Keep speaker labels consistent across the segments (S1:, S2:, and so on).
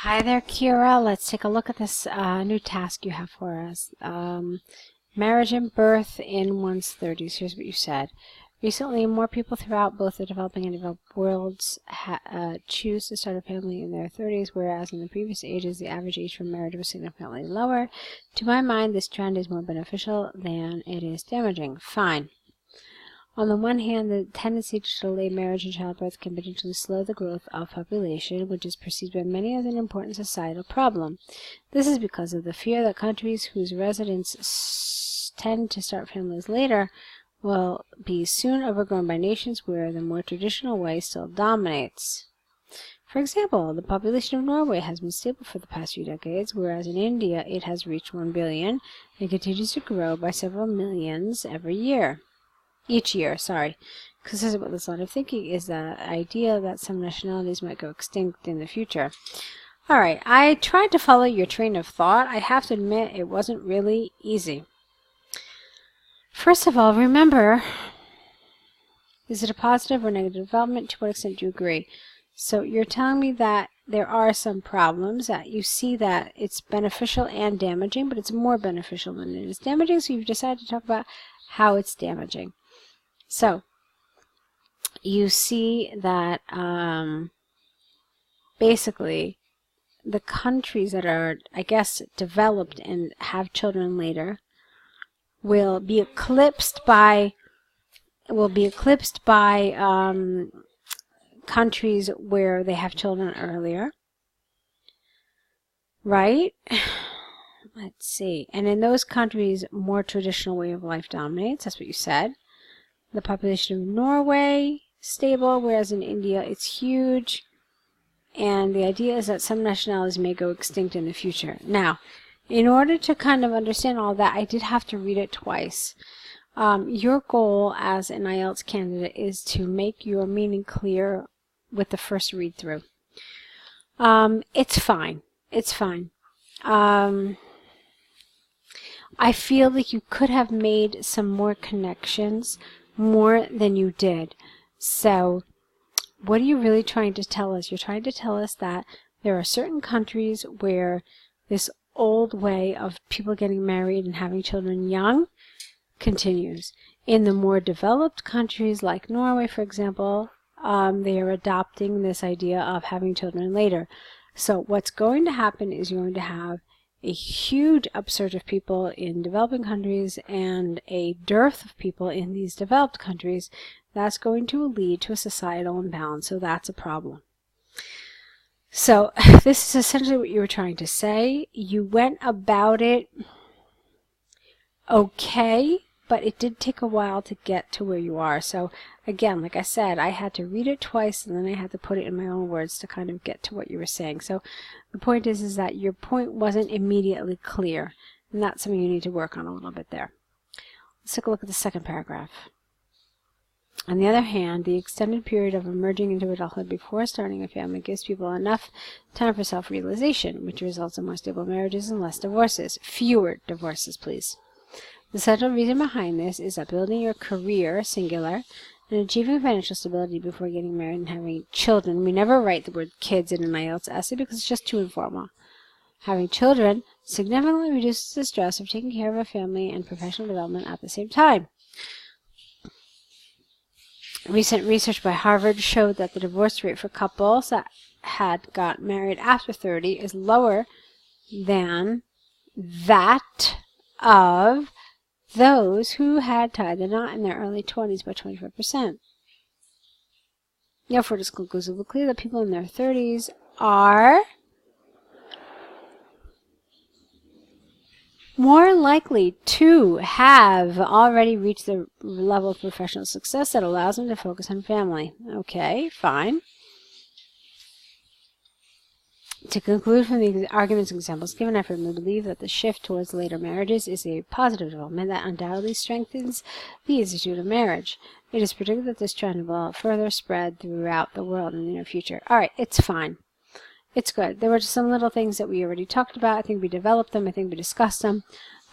S1: Hi there, Kira. Let's take a look at this new task you have for us. Marriage and birth in one's 30s. Here's what you said. Recently, more people throughout both the developing and developed worlds choose to start a family in their 30s, whereas in the previous ages, the average age for marriage was significantly lower. To my mind, this trend is more beneficial than it is damaging. Fine. On the one hand, the tendency to delay marriage and childbirth can potentially slow the growth of population, which is perceived by many as an important societal problem. This is because of the fear that countries whose residents tend to start families later will be soon overgrown by nations where the more traditional way still dominates. For example, the population of Norway has been stable for the past few decades, whereas in India it has reached 1 billion and continues to grow by several millions each year. Consistent with this line of thinking is the idea that some nationalities might go extinct in the future. Alright, I tried to follow your train of thought. I have to admit it wasn't really easy. First of all, remember, is it a positive or negative development? To what extent do you agree? So you're telling me that there are some problems, that you see that it's beneficial and damaging, but it's more beneficial than it is damaging, so you've decided to talk about how it's damaging. So, you see that basically the countries that are, I guess, developed and have children later will be eclipsed by countries where they have children earlier, right? Let's see. And in those countries, more traditional way of life dominates. That's what you said. The population of Norway, stable, whereas in India it's huge. And the idea is that some nationalities may go extinct in the future. Now, in order to kind of understand all that, I did have to read it twice. Your goal as an IELTS candidate is to make your meaning clear with the first read-through. It's fine. It's fine. I feel like you could have made some more connections, more than you did. So, what are you really trying to tell us? You're trying to tell us that there are certain countries where this old way of people getting married and having children young continues. In the more developed countries like Norway, for example, they are adopting this idea of having children later. So what's going to happen is you're going to have a huge upsurge of people in developing countries and a dearth of people in these developed countries. That's going to lead to a societal imbalance, so that's a problem. So this is essentially what you were trying to say. You went about it okay, but it did take a while to get to where you are. So again, like I said, I had to read it twice and then I had to put it in my own words to kind of get to what you were saying. So the point is that your point wasn't immediately clear, and that's something you need to work on a little bit there. Let's take a look at the second paragraph. On the other hand, the extended period of emerging into adulthood before starting a family gives people enough time for self-realization, which results in more stable marriages and less divorces. Fewer divorces, please. The central reason behind this is that building your career, singular, and achieving financial stability before getting married and having children. We never write the word kids in an IELTS essay because it's just too informal. Having children significantly reduces the stress of taking care of a family and professional development at the same time. Recent research by Harvard showed that the divorce rate for couples that had got married after 30 is lower than that of those who had tied the knot in their early 20s by 25%. Therefore, it is conclusively clear that people in their 30s are more likely to have already reached the level of professional success that allows them to focus on family. Okay, fine. To conclude from the arguments and examples given, I firmly believe that the shift towards later marriages is a positive development that undoubtedly strengthens the institute of marriage. It is predicted that this trend will further spread throughout the world in the near future. Alright, it's fine. It's good. There were just some little things that we already talked about. I think we developed them. I think we discussed them.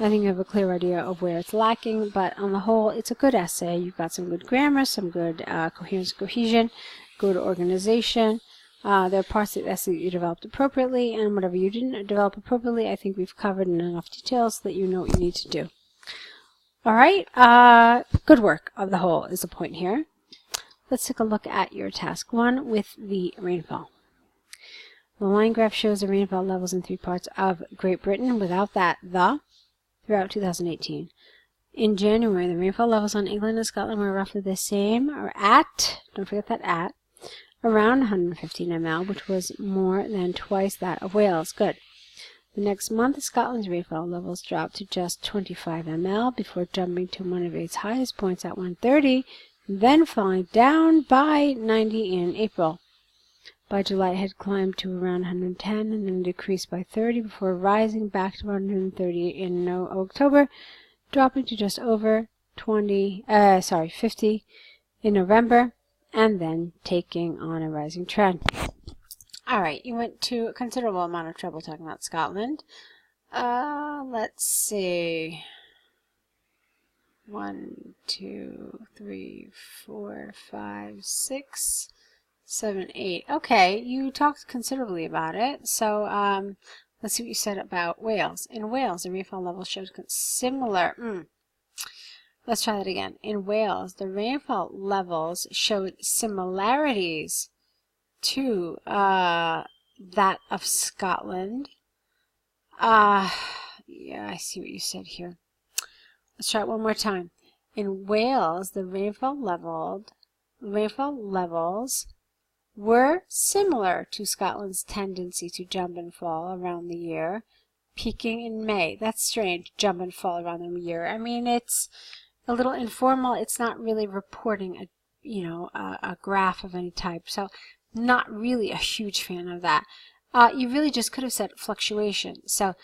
S1: I think you have a clear idea of where it's lacking, but on the whole, it's a good essay. You've got some good grammar, some good coherence, cohesion, good organization. There are parts of the essay that you developed appropriately, and whatever you didn't develop appropriately, I think we've covered in enough details so that you know what you need to do. All right, good work of the whole is the point here. Let's take a look at your task 1 with the rainfall. The line graph shows the rainfall levels in 3 parts of Great Britain without that the throughout 2018. In January, the rainfall levels on England and Scotland were roughly the same, or at, don't forget that at, around 115 ml, which was more than twice that of Wales. Good. The next month, Scotland's rainfall levels dropped to just 25 ml before jumping to one of its highest points at 130, then falling down by 90 in April. By July, it had climbed to around 110 and then decreased by 30 before rising back to 130 in October, dropping to just over 50 in November, and then taking on a rising trend. All right, you went to a considerable amount of trouble talking about Scotland. Let's see. 1, 2, 3, 4, 5, 6, 7, 8. Okay, you talked considerably about it. So let's see what you said about Wales. In Wales, the rainfall level showed similar. Let's try that again. In Wales, the rainfall levels showed similarities to that of Scotland. Yeah, I see what you said here. Let's try it one more time. In Wales, the rainfall levels were similar to Scotland's tendency to jump and fall around the year, peaking in May. That's strange, jump and fall around the year. I mean, it's a little informal. It's not really reporting a graph of any type. So not really a huge fan of that. You really just could have said fluctuation. So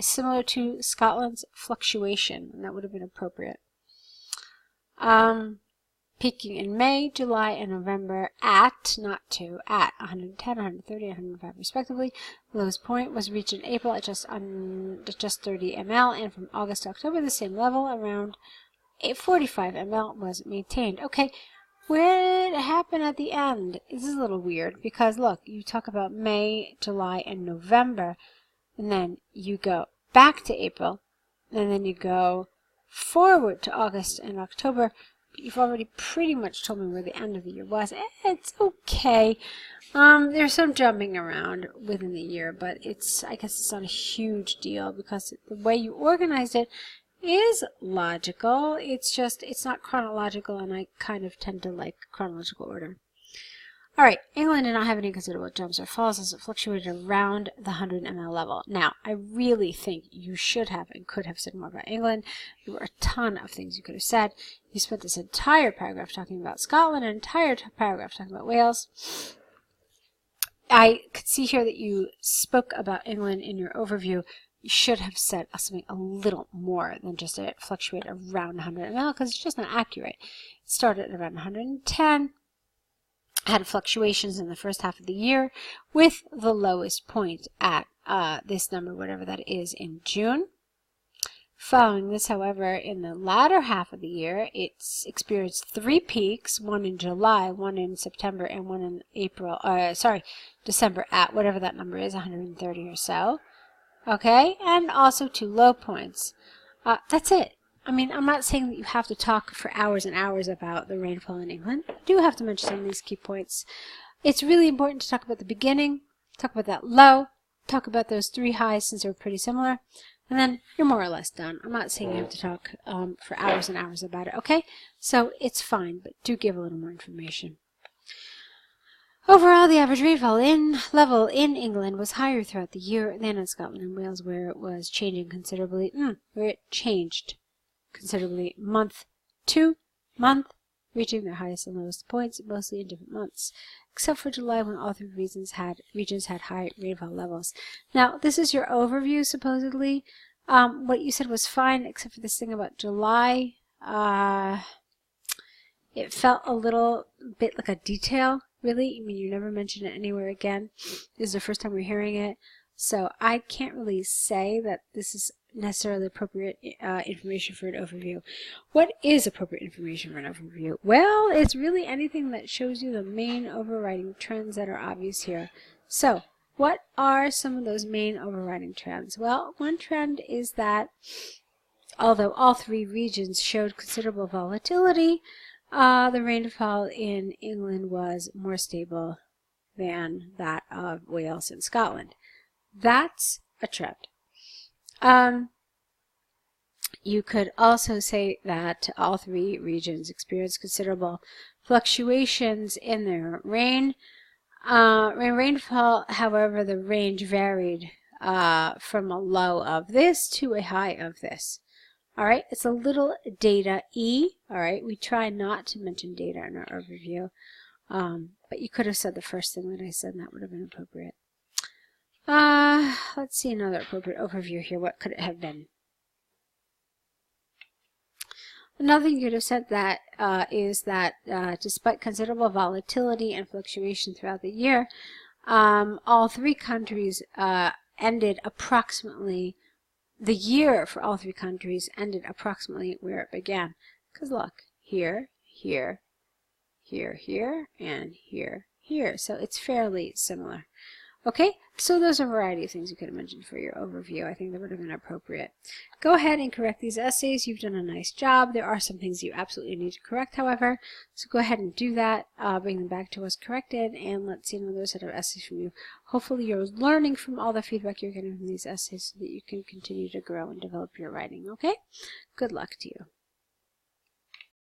S1: similar to Scotland's fluctuation, and that would have been appropriate. Peaking in May, July, and November at 110, 130, 105 respectively. The lowest point was reached in April at just 30 ml, and from August to October, the same level, around 45 ml, was maintained. Okay, where did it happen at the end? This is a little weird because, look, you talk about May, July, and November, and then you go back to April, and then you go forward to August and October. You've already pretty much told me where the end of the year was. It's okay. There's some jumping around within the year, but I guess it's not a huge deal because the way you organized it is logical. It's not chronological, and I kind of tend to like chronological order. All right, England did not have any considerable jumps or falls as it fluctuated around the 100 ml level. Now, I really think you should have and could have said more about England. There were a ton of things you could have said. You spent this entire paragraph talking about Scotland, an entire paragraph talking about Wales. I could see here that you spoke about England in your overview. You should have said something a little more than just it fluctuated around 100 ml because it's just not accurate. It started at around 110. Had fluctuations in the first half of the year with the lowest point at this number, whatever that is, in June. Following this, however, in the latter half of the year, it's experienced 3 peaks, one in July, one in September, and one in December at whatever that number is, 130 or so. Okay, and also 2 low points. That's it. I mean, I'm not saying that you have to talk for hours and hours about the rainfall in England. You do have to mention some of these key points. It's really important to talk about the beginning, talk about that low, talk about those 3 highs since they're pretty similar, and then you're more or less done. I'm not saying you have to talk for hours and hours about it, okay? So it's fine, but do give a little more information. Overall, the average rainfall level in England was higher throughout the year than in Scotland and Wales, where it was changing considerably, month to month, reaching their highest and lowest points, mostly in different months, except for July when all 3 regions had high rainfall levels. Now, this is your overview, supposedly. What you said was fine, except for this thing about July. It felt a little bit like a detail, really. I mean, you never mentioned it anywhere again. This is the first time we're hearing it. So I can't really say that this is necessarily appropriate information for an overview. What is appropriate information for an overview? Well, it's really anything that shows you the main overriding trends that are obvious here. So, what are some of those main overriding trends? Well, one trend is that although all three regions showed considerable volatility, the rainfall in England was more stable than that of Wales and Scotland. That's a trend. You could also say that all three regions experienced considerable fluctuations in their rainfall. However, the range varied from a low of this to a high of this. All right, it's a little data-y. All right, we try not to mention data in our overview, but you could have said the first thing that I said, and that would have been appropriate. Let's see another appropriate overview here. What could it have been? Another thing you could have said that is that despite considerable volatility and fluctuation throughout the year, all three countries ended approximately, the year for all three countries ended approximately where it began. Because look, here, here, here, here, and here, here. So it's fairly similar. Okay, so those are a variety of things you could have mentioned for your overview. I think that would have been appropriate. Go ahead and correct these essays. You've done a nice job. There are some things you absolutely need to correct, however, so go ahead and do that. Bring them back to us corrected, and let's see another set of essays from you. Hopefully you're learning from all the feedback you're getting from these essays so that you can continue to grow and develop your writing, okay? Good luck to you.